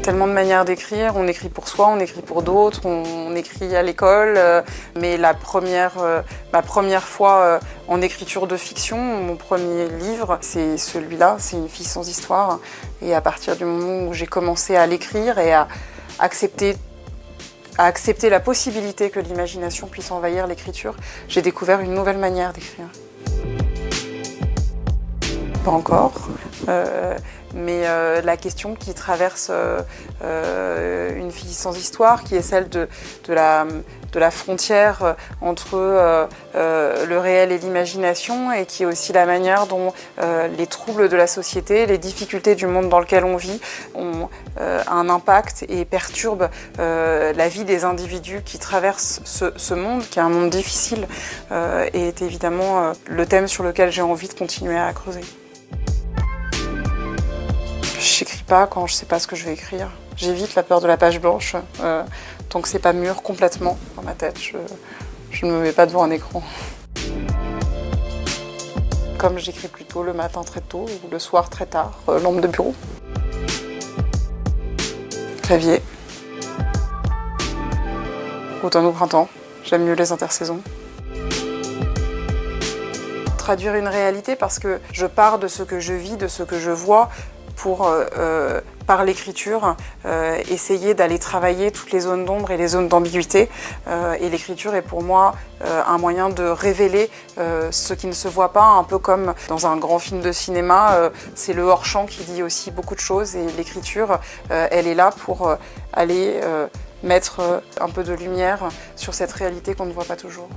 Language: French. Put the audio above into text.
tellement de manières d'écrire, on écrit pour soi, on écrit pour d'autres, on écrit à l'école, mais ma première fois en écriture de fiction, mon premier livre, c'est celui-là, c'est Une fille sans histoire. Et à partir du moment où j'ai commencé à l'écrire et à accepter la possibilité que l'imagination puisse envahir l'écriture, j'ai découvert une nouvelle manière d'écrire. Pas encore, mais la question qui traverse Une fille sans histoire, qui est celle de la frontière entre le réel et l'imagination, et qui est aussi la manière dont les troubles de la société, les difficultés du monde dans lequel on vit ont un impact et perturbent la vie des individus qui traversent ce monde, qui est un monde difficile, et est évidemment le thème sur lequel j'ai envie de continuer à creuser. J'écris pas quand je sais pas ce que je vais écrire. J'évite la peur de la page blanche. Tant que c'est pas mûr complètement dans ma tête, je ne me mets pas devant un écran. Comme j'écris plutôt le matin très tôt ou le soir très tard, lampe de bureau. Clavier. Automne ou printemps, j'aime mieux les intersaisons. Traduire une réalité parce que je pars de ce que je vis, de ce que je vois, pour, par l'écriture, essayer d'aller travailler toutes les zones d'ombre et les zones d'ambiguïté. Et l'écriture est pour moi un moyen de révéler ce qui ne se voit pas, un peu comme dans un grand film de cinéma, c'est le hors-champ qui dit aussi beaucoup de choses, et l'écriture, elle est là pour aller mettre un peu de lumière sur cette réalité qu'on ne voit pas toujours.